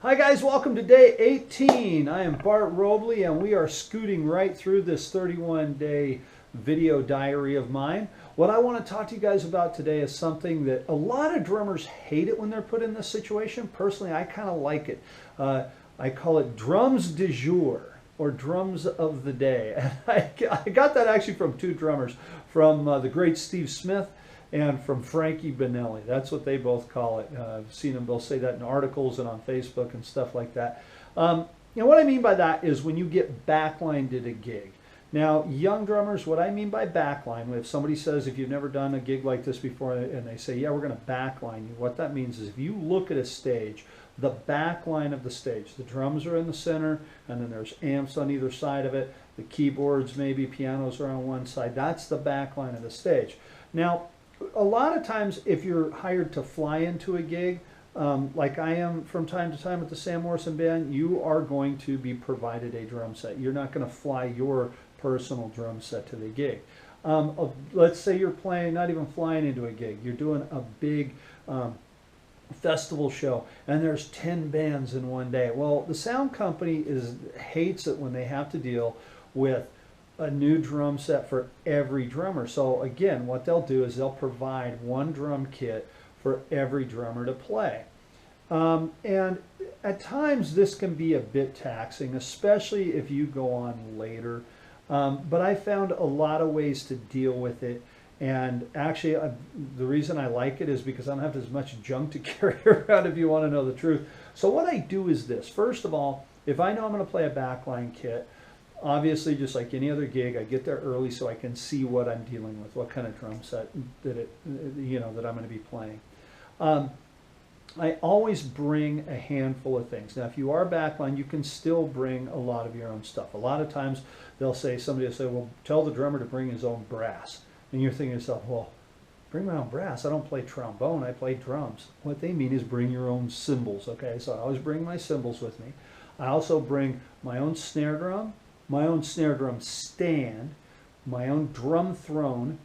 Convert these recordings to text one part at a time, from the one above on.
Hi guys, welcome to day 18. I am Bart Robley and we are scooting right through this 31-day video diary of mine. What I want to talk to you guys about today is something that a lot of drummers hate it when they're put in this situation. Personally, I kind of like it. I call it drums du jour, or drums of the day. And I got that actually from two drummers, from the great Steve Smith and from Frankie Benelli. That's what they both call it. I've seen them, they'll say that in articles and on Facebook and stuff like that. What I mean by that is when you get backlined at a gig. Now, young drummers, what I mean by backline, if somebody says, if you've never done a gig like this before, and they say, yeah, we're going to backline you, what that means is if you look at a stage, the backline of the stage, the drums are in the center, and then there's amps on either side of it, the keyboards, maybe pianos are on one side, that's the backline of the stage. Now, a lot of times if you're hired to fly into a gig, like I am from time to time at the Sam Morrison Band, you are going to be provided a drum set. You're not going to fly your personal drum set to the gig. Let's say you're playing, not even flying into a gig, you're doing a big festival show and there's 10 bands in one day. Well, the sound company hates it when they have to deal with a new drum set for every drummer. So again, what they'll do is they'll provide one drum kit for every drummer to play. And at times this can be a bit taxing, especially if you go on later. But I found a lot of ways to deal with it. And actually, the reason I like it is because I don't have as much junk to carry around, if you want to know the truth. So what I do is this. First of all, if I know I'm going to play a backline kit, obviously, just like any other gig, I get there early so I can see what I'm dealing with, what kind of drum set that I'm going to be playing. I always bring a handful of things. Now, if you are backline, you can still bring a lot of your own stuff. A lot of times, somebody will say, well, tell the drummer to bring his own brass. And you're thinking to yourself, well, bring my own brass. I don't play trombone, I play drums. What they mean is bring your own cymbals, okay? So I always bring my cymbals with me. I also bring my own snare drum, my own snare drum stand, my own drum throne,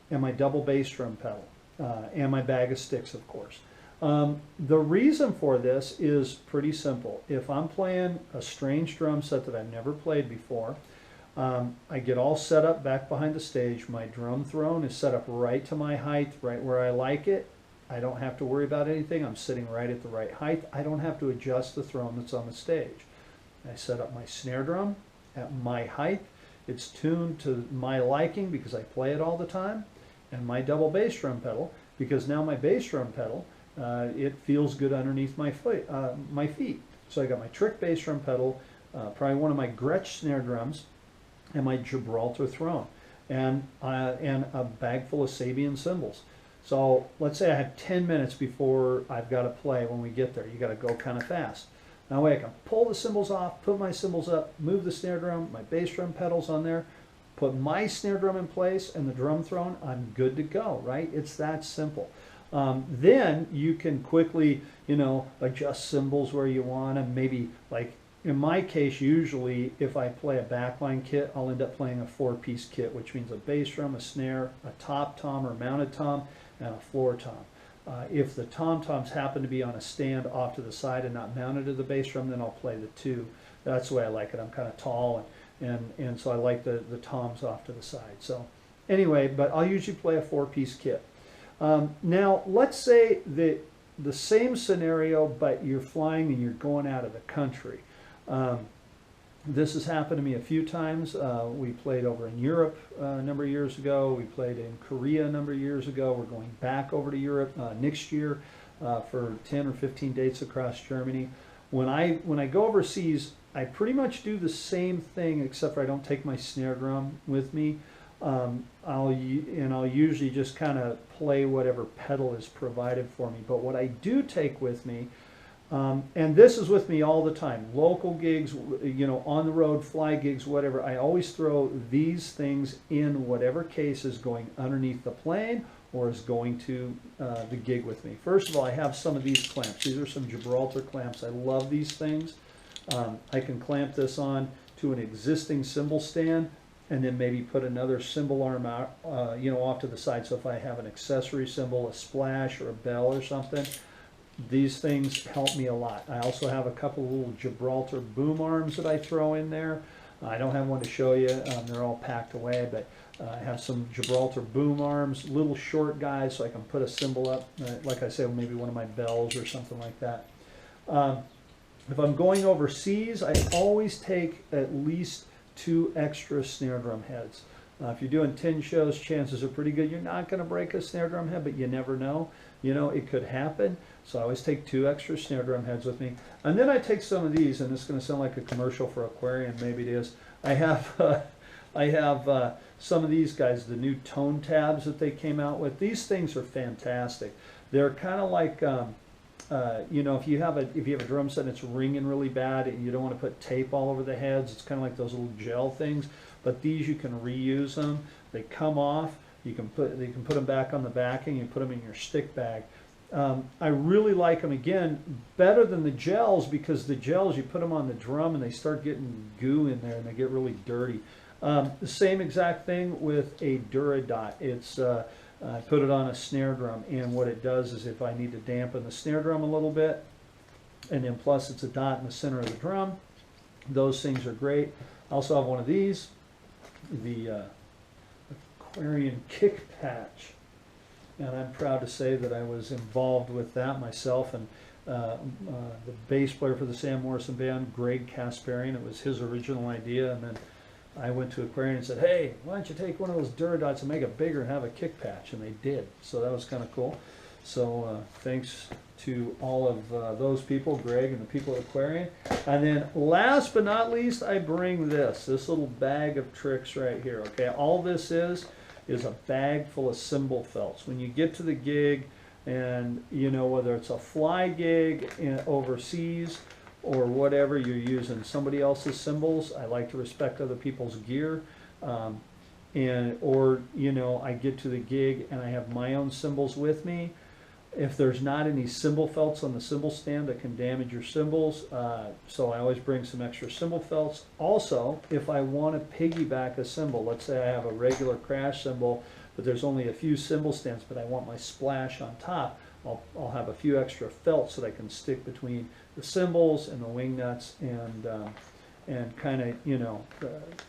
and my double bass drum pedal, and my bag of sticks, of course. The reason for this is pretty simple. If I'm playing a strange drum set that I've never played before, I get all set up back behind the stage. My drum throne is set up right to my height, right where I like it. I don't have to worry about anything. I'm sitting right at the right height. I don't have to adjust the throne that's on the stage. I set up my snare drum at my height. It's tuned to my liking because I play it all the time, and my double bass drum pedal, because now my bass drum pedal, it feels good underneath my feet. So I got my trick bass drum pedal, probably one of my Gretsch snare drums, and my Gibraltar throne, and a bag full of Sabian cymbals. So let's say I have 10 minutes before I've got to play. When we get there, you got to go kind of fast. That way I can pull the cymbals off, put my cymbals up, move the snare drum, my bass drum pedals on there, put my snare drum in place and the drum throne, I'm good to go, right? It's that simple. Then you can quickly, adjust cymbals where you want, and maybe, like in my case, usually if I play a backline kit, I'll end up playing a 4-piece kit, which means a bass drum, a snare, a top tom or mounted tom, and a floor tom. If the tom-toms happen to be on a stand off to the side and not mounted to the bass drum, then I'll play the two. That's the way I like it. I'm kind of tall, and so I like the toms off to the side. So anyway, but I'll usually play a 4-piece kit. Now, let's say that the same scenario, but you're flying and you're going out of the country. This has happened to me a few times. We played over in Europe a number of years ago. We played in Korea a number of years ago. We're going back over to Europe next year for 10 or 15 dates across Germany. When I go overseas, I pretty much do the same thing, except for I don't take my snare drum with me. I'll usually just kind of play whatever pedal is provided for me. But what I do take with me, and this is with me all the time, local gigs, on the road, fly gigs, whatever, I always throw these things in whatever case is going underneath the plane or is going to the gig with me. First of all, I have some of these clamps. These are some Gibraltar clamps. I love these things. I can clamp this on to an existing cymbal stand and then maybe put another cymbal arm out, off to the side. So if I have an accessory cymbal, a splash or a bell or something, these things help me a lot. I also have a couple of little Gibraltar boom arms that I throw in there. I don't have one to show you. They're all packed away, but I have some Gibraltar boom arms, little short guys, so I can put a cymbal up, like I said, maybe one of my bells or something like that. If I'm going overseas, I always take at least 2 extra snare drum heads. If you're doing 10 shows, chances are pretty good you're not going to break a snare drum head, but you never know. You know, it could happen. So I always take 2 extra snare drum heads with me. And then I take some of these, and this is going to sound like a commercial for Aquarium, maybe it is. I have some of these guys, the new tone tabs that they came out with. These things are fantastic. They're kind of like, you know, if you have a drum set and it's ringing really bad and you don't want to put tape all over the heads, it's kind of like those little gel things. But these, you can reuse them. They come off. You can put them back on the backing. You put them in your stick bag. I really like them, again, better than the gels, because the gels, you put them on the drum and they start getting goo in there and they get really dirty. The same exact thing with a Duradot. It's I put it on a snare drum, and what it does is, if I need to dampen the snare drum a little bit, and then plus it's a dot in the center of the drum, those things are great. I also have one of these, the Aquarium kick patch, and I'm proud to say that I was involved with that myself, and the bass player for the Sam Morrison Band, Greg Kasparian, it was his original idea, and then I went to Aquarium and said, hey, why don't you take one of those Duradots and make it bigger and have a kick patch, and they did, so that was kind of cool. So thanks to all of those people, Greg and the people at Aquarium. And then last but not least, I bring this little bag of tricks right here. Okay, all this is a bag full of cymbal felts. When you get to the gig, and you know, whether it's a fly gig overseas or whatever, you're using somebody else's cymbals. I like to respect other people's gear. Or you know, I get to the gig and I have my own cymbals with me. If there's not any cymbal felts on the cymbal stand that can damage your cymbals, so I always bring some extra cymbal felts. Also, if I want to piggyback a cymbal, let's say I have a regular crash cymbal, but there's only a few cymbal stands, but I want my splash on top, I'll have a few extra felts that I can stick between the cymbals and the wing nuts, and kind of, you know,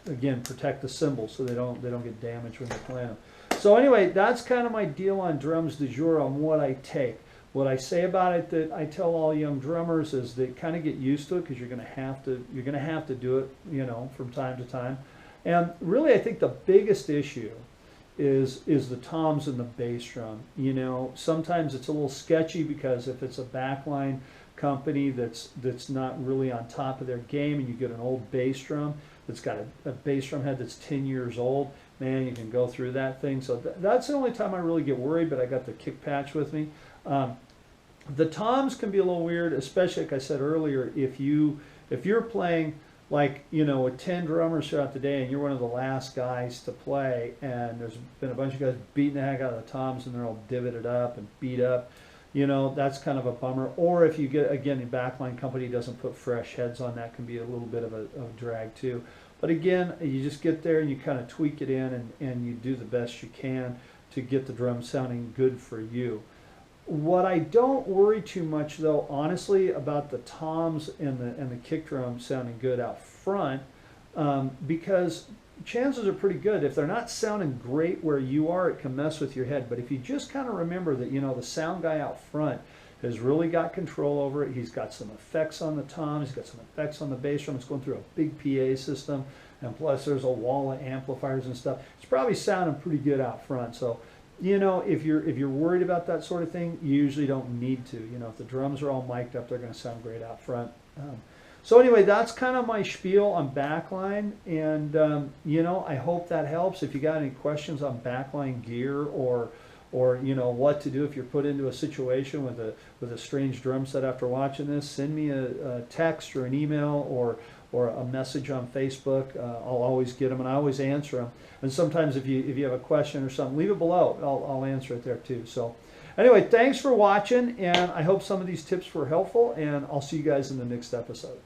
again, protect the cymbals so they don't get damaged when they playing them. So anyway, that's kind of my deal on drums de jour, on what I take. What I say about it, that I tell all young drummers, is that kind of get used to it, because you're going to have to do it, you know, from time to time. And really, I think the biggest issue is the toms and the bass drum. You know, sometimes it's a little sketchy, because if it's a backline company that's not really on top of their game, and you get an old bass drum that's got a bass drum head that's 10 years old, man, you can go through that thing. So that's the only time I really get worried, but I got the kick patch with me. The toms can be a little weird, especially, like I said earlier, if you're playing, like, you know, with 10 drummers throughout the day and you're one of the last guys to play, and there's been a bunch of guys beating the heck out of the toms and they're all divoted up and beat up, you know, that's kind of a bummer. Or if you get, again, the backline company doesn't put fresh heads on, that can be a little bit of a drag too. But again, you just get there and you kind of tweak it in, and you do the best you can to get the drum sounding good for you. What I don't worry too much, though, honestly, about the toms and the kick drum sounding good out front, because chances are pretty good, if they're not sounding great where you are, it can mess with your head. But if you just kind of remember that, you know, the sound guy out front has really got control over it. He's got some effects on the toms, he's got some effects on the bass drum. It's going through a big PA system, and plus there's a wall of amplifiers and stuff. It's probably sounding pretty good out front. So, you know, if you're worried about that sort of thing, you usually don't need to. You know, if the drums are all mic'd up, they're going to sound great out front. So anyway, that's kind of my spiel on backline, and you know, I hope that helps. If you got any questions on backline gear, or you know, what to do if you're put into a situation with a strange drum set after watching this, send me a text or an email, or a message on Facebook. I'll always get them, and I always answer them. And sometimes if you have a question or something, leave it below. I'll answer it there too. So anyway, thanks for watching, and I hope some of these tips were helpful, and I'll see you guys in the next episode.